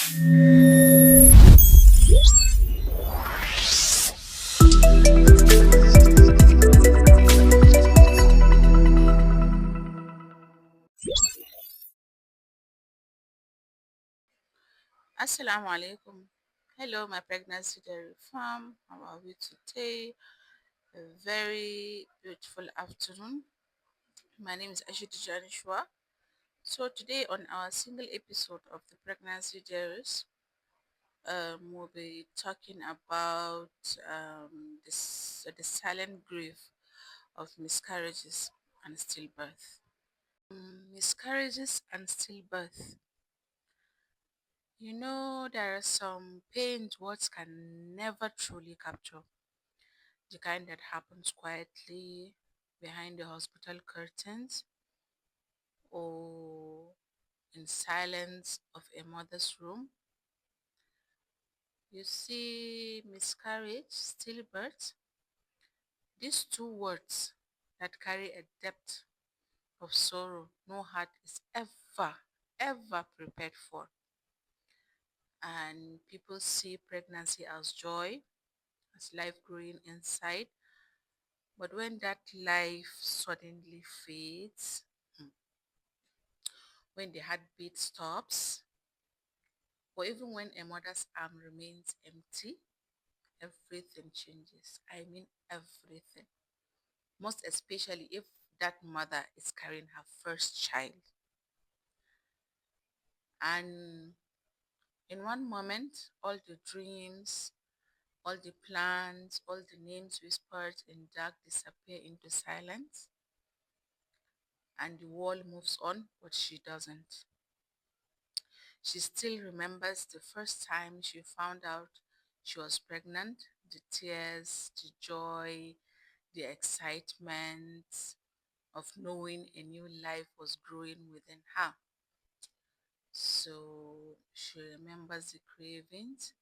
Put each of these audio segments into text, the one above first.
Assalamu alaikum. Hello, my pregnancy dairy farm. How are we today? A very beautiful afternoon. My name is Ashit Janishwa. So today on our single episode of the pregnancy diaries, we'll be talking about the silent grief of miscarriages and stillbirth. Miscarriages and stillbirth. There are some pains words can never truly capture. The kind that happens quietly behind the hospital curtains or in silence of a mother's room. You see, miscarriage, stillbirth, these two words that carry a depth of sorrow no heart is ever prepared for. And people see pregnancy as joy, as life growing inside. But when that life suddenly fades, when the heartbeat stops, or even when a mother's arm remains empty, everything changes. I mean, everything. Most especially if that mother is carrying her first child. And in one moment, all the dreams, all the plans, all the names whispered in dark disappear into silence, and the world moves on, but she doesn't. She still remembers the first time she found out she was pregnant, the tears, the joy, the excitement of knowing a new life was growing within her. So she remembers the cravings,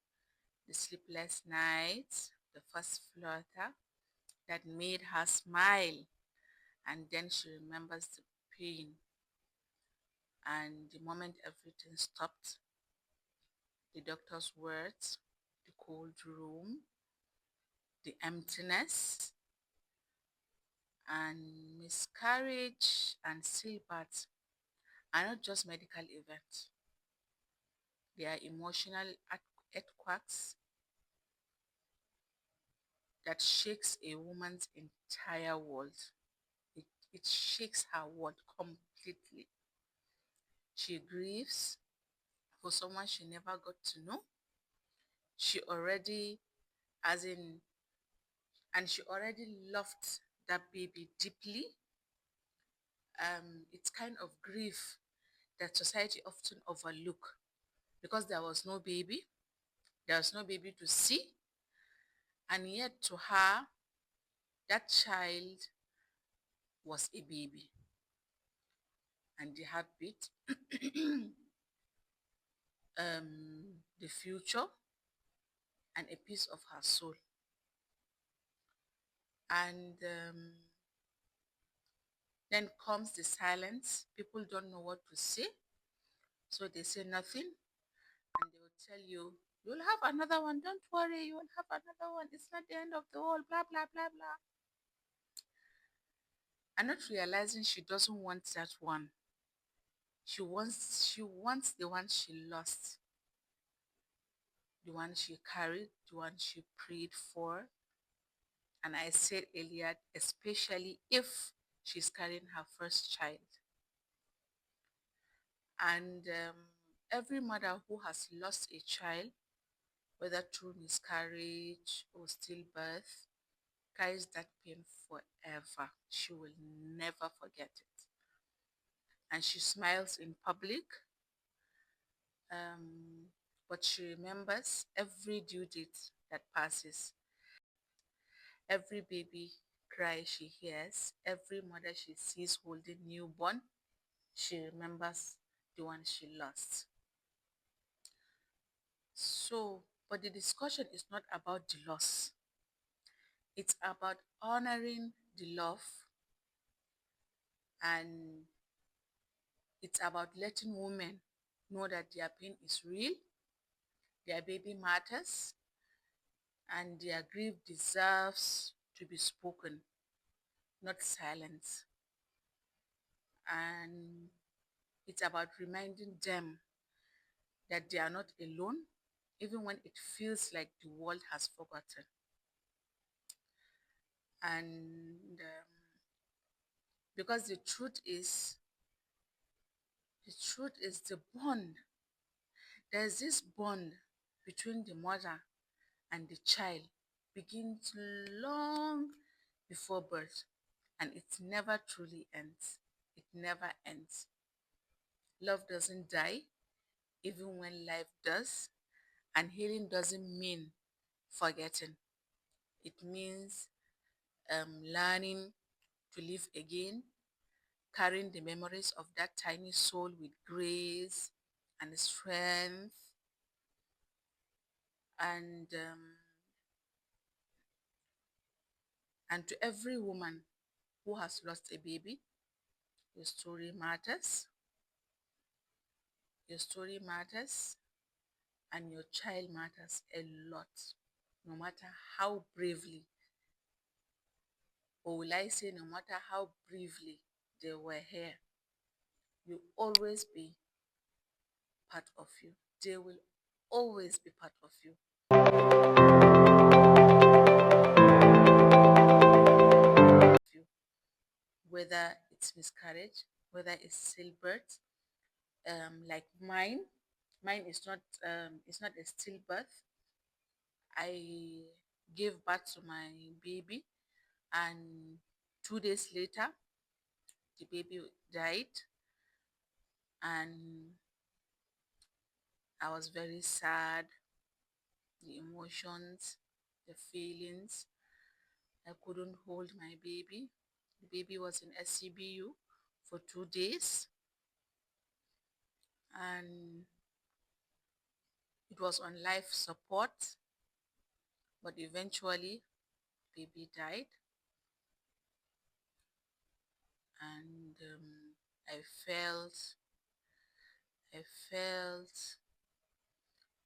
the sleepless nights, the first flutter that made her smile. And then she remembers the pain and the moment everything stopped, the doctor's words, the cold room, the emptiness, and miscarriage and stillbirth are not just medical events. They are emotional earthquakes that shakes a woman's entire world. It, it shakes her world completely. She grieves for someone she never got to know. She already, as in, and she already loved that baby deeply. It's kind of grief that society often overlook because there was no baby to see, and yet to her, that child was a baby, and the heartbeat, the future, and a piece of her soul. And then comes the silence. People don't know what to say, so they say nothing, and they will tell you, "You'll have another one. Don't worry, you will have another one. It's not the end of the world." Blah blah blah blah. And not realizing she doesn't want that one. She wants the one she lost, the one she carried, the one she prayed for. And I said earlier, especially if she's carrying her first child. And every mother who has lost a child, whether through miscarriage or stillbirth, carries that pain forever. She will never forget it. And she smiles in public, um, but she remembers every due date that passes, every baby cry she hears, every mother she sees holding newborn. She remembers the one she lost. So, but the discussion is not about the loss. It's about honoring the love, and it's about letting women know that their pain is real, Their baby matters, and their grief deserves to be spoken, not silenced. And it's about reminding them that they are not alone, even when it feels like the world has forgotten. And because the truth is the bond. There's this bond between the mother and the child begins long before birth, and it never truly ends. It never ends. Love doesn't die, even when life does, and healing doesn't mean forgetting. It means learning to live again, carrying the memories of that tiny soul with grace and strength. And um, and to every woman who has lost a baby, your story matters. Your story matters, and your child matters a lot. No matter how bravely, or will I say, no matter how bravely they were here, you always be part of you. They will always be part of you. Whether it's miscarriage, whether it's stillbirth, like mine. Mine is not it's not a stillbirth. I gave birth to my baby, and 2 days later the baby died, and I was very sad. The emotions, the feelings. I couldn't hold my baby. The baby was in SCBU for 2 days, and it was on life support, but eventually baby died. And I felt,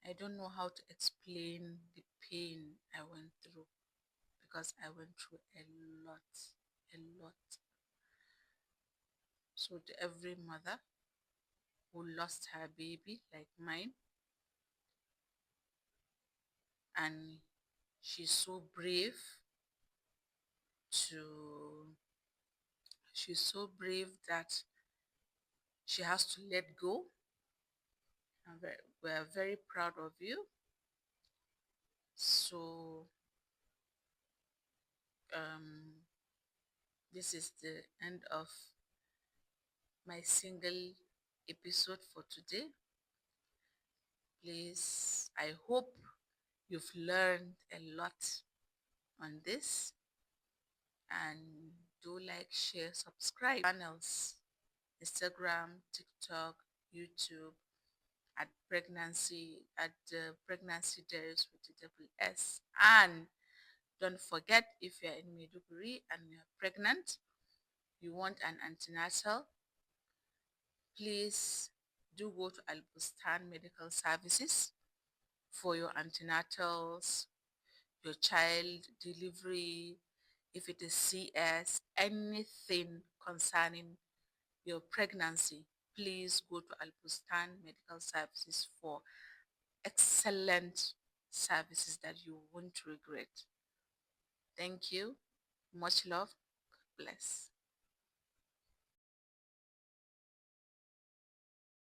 I don't know how to explain the pain I went through, because I went through a lot, a lot. So to every mother who lost her baby like mine, and she's so brave to she's so brave that she has to let go. We're very proud of you. So um, this is the end of my single episode for today. Please, I hope you've learned a lot on this, and do like, share, subscribe channels, Instagram, TikTok, YouTube, at the pregnancy diaries with the double S. And don't forget, if you're in Maiduguri and you're pregnant, you want an antenatal, please do go to Al Bustan Medical Services for your antenatals, your child delivery, if it is CS, anything concerning your pregnancy. Please go to Al Bustan Medical Services for excellent services that you won't regret. Thank you. Much love. God bless.